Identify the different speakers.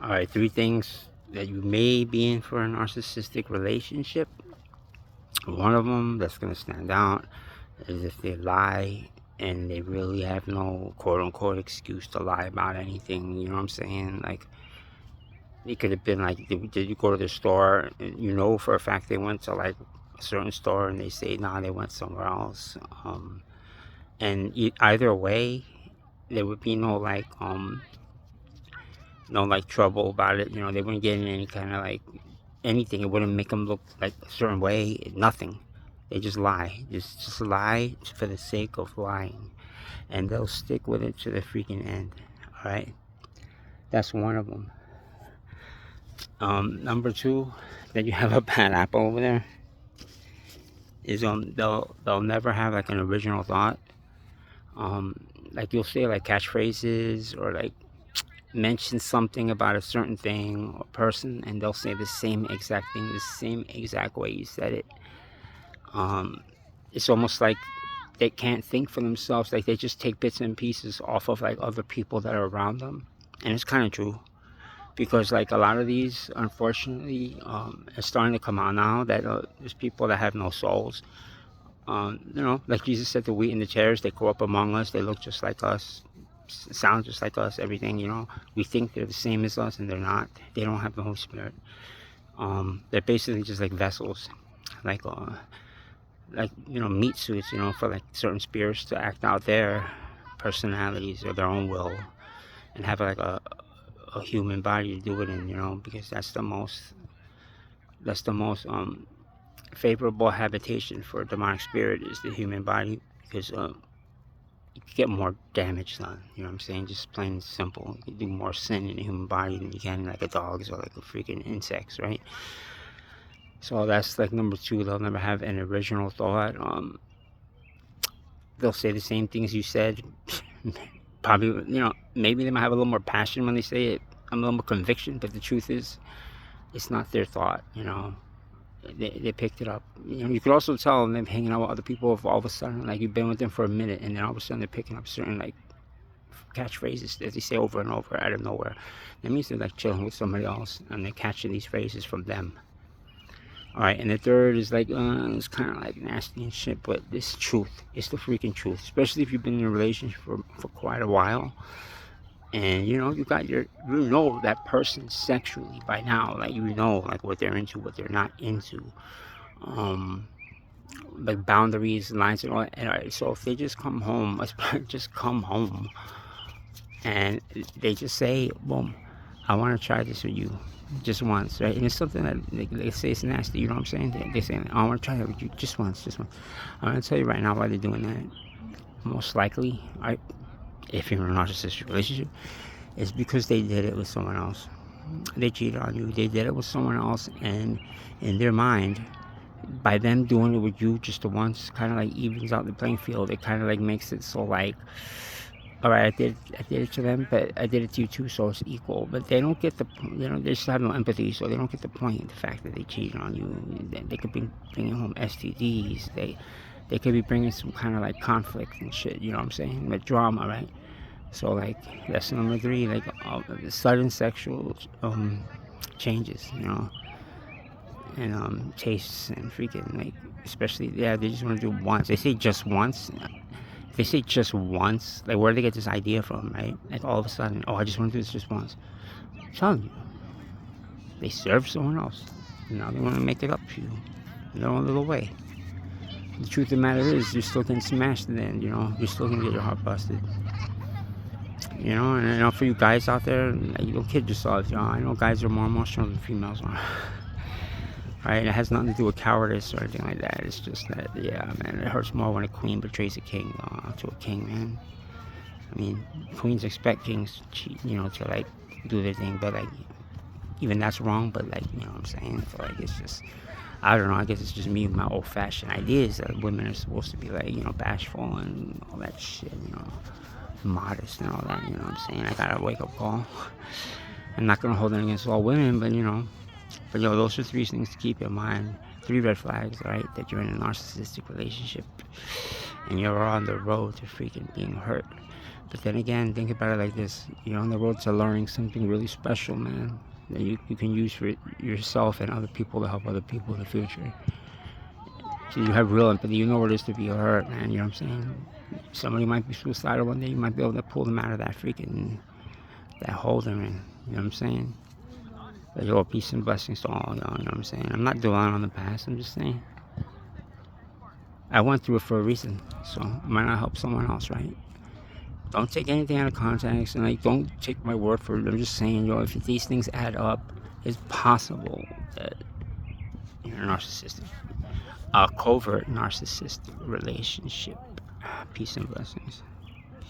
Speaker 1: All right, three things that you may be in for a narcissistic relationship. One of them that's going to stand out is if they lie and they really have no quote unquote excuse to lie about anything. You know what I'm saying? Like, it could have been like, did you go to the store? You know for a fact they went to like a certain store and they say, nah, they went somewhere else. And either way, there would be no like trouble about it. You know, they wouldn't get in any kind of like anything. It wouldn't make them look like a certain way. Nothing. They just lie. Just lie for the sake of lying, and they'll stick with it to the freaking end. All right, that's one of them. Number two, that you have a bad apple over there is they'll never have like an original thought. Like you'll say like catchphrases or like mention something about a certain thing or person, and they'll say the same exact thing the same exact way you said it. It's almost like they can't think for themselves. Like they just take bits and pieces off of like other people that are around them, and it's kind of true because like a lot of these, unfortunately, it's starting to come out now that there's people that have no souls. You know, like Jesus said, the wheat and the tares, they grow up among us. They look just like us, sound just like us. Everything, you know, we think they're the same as us, and they're not. They don't have the Holy Spirit. They're basically just like vessels, like you know, meat suits, you know, for like certain spirits to act out their personalities or their own will, and have like a human body to do it in, you know, because that's the most favorable habitation for a demonic spirit is the human body, because you can get more damage done, you know what I'm saying? Just plain and simple. You can do more sin in a human body than you can like a dog's or like a freaking insects, right? So that's like number two. They'll never have an original thought. They'll say the same things you said. Probably, you know, maybe they might have a little more passion when they say it, a little more conviction, but the truth is, it's not their thought, you know. They picked it up. You know, you could also tell them hanging out with other people if all of a sudden, like you've been with them for a minute, and then all of a sudden they're picking up certain like catchphrases that they say over and over out of nowhere. That means they're like chilling with somebody else, and they're catching these phrases from them. All right, and the third is like, it's kind of like nasty and shit, but it's truth. It's the freaking truth, especially if you've been in a relationship for quite a while, and you know you know that person sexually by now, like you know like what they're into, what they're not into, like boundaries, lines, and all. And all right, so if they just come home, just come home, and they just say, "Boom, I want to try this with you." Just once, right? And it's something that they say it's nasty, you know what I'm saying? They say, I want to try that with you just once, just once. I'm going to tell you right now why they're doing that. Most likely, right, if you're in a narcissistic relationship, it's because they did it with someone else. They cheated on you, they did it with someone else, and in their mind, by them doing it with you just the once, kind of like evens out the playing field. It kind of like makes it so like, all right, I did it to them, but I did it to you too, so it's equal. But they don't get they just have no empathy, so they don't get the point. The fact that they cheated on you, they could be bringing home STDs. They could be bringing some kind of like conflict and shit. You know what I'm saying? Like drama, right? So like lesson number three, like sudden sexual changes, you know, and tastes and freaking like, especially they just want to do it once. They say just once. If they say just once, like where do they get this idea from, right? Like all of a sudden, oh, I just want to do this just once. I'm telling you, they serve someone else. Now they want to make it up to you in their own little way. The truth of the matter is, you're still getting smashed in the end, you know? You're still going to get your heart busted. You know, and I know for you guys out there, like, you don't kid yourself, you know? I know guys are more emotional than females are. Right? It has nothing to do with cowardice or anything like that. It's just that, yeah, man, it hurts more when a queen betrays a king to a king, man. I mean, queens expect kings, you know, to like do their thing, but like even that's wrong. But like, you know what I'm saying? So like, it's just, I don't know. I guess it's just me with my old-fashioned ideas that women are supposed to be like, you know, bashful and all that shit, you know, modest and all that. You know what I'm saying? I got a wake-up call. I'm not gonna hold it against all women, but you know, those are three things to keep in mind. 3 red flags, right? That you're in a narcissistic relationship and you're on the road to freaking being hurt But then again, think about it like this. You're on the road to learning something really special, man, that you can use for yourself and other people to help other people in the future. So you have real empathy. You know what it is to be hurt, man. You know what I'm saying? Somebody might be suicidal one day. You might be able to pull them out of that freaking, that hole they're in. You know what I'm saying? But yo, peace and blessings to all y'all. You know what I'm saying? I'm not dwelling on the past. I'm just saying I went through it for a reason. So it might not help someone else, right? Don't take anything out of context, and like, don't take my word for it. I'm just saying, yo, if these things add up, it's possible that you're narcissistic. A covert narcissistic relationship. Peace and blessings.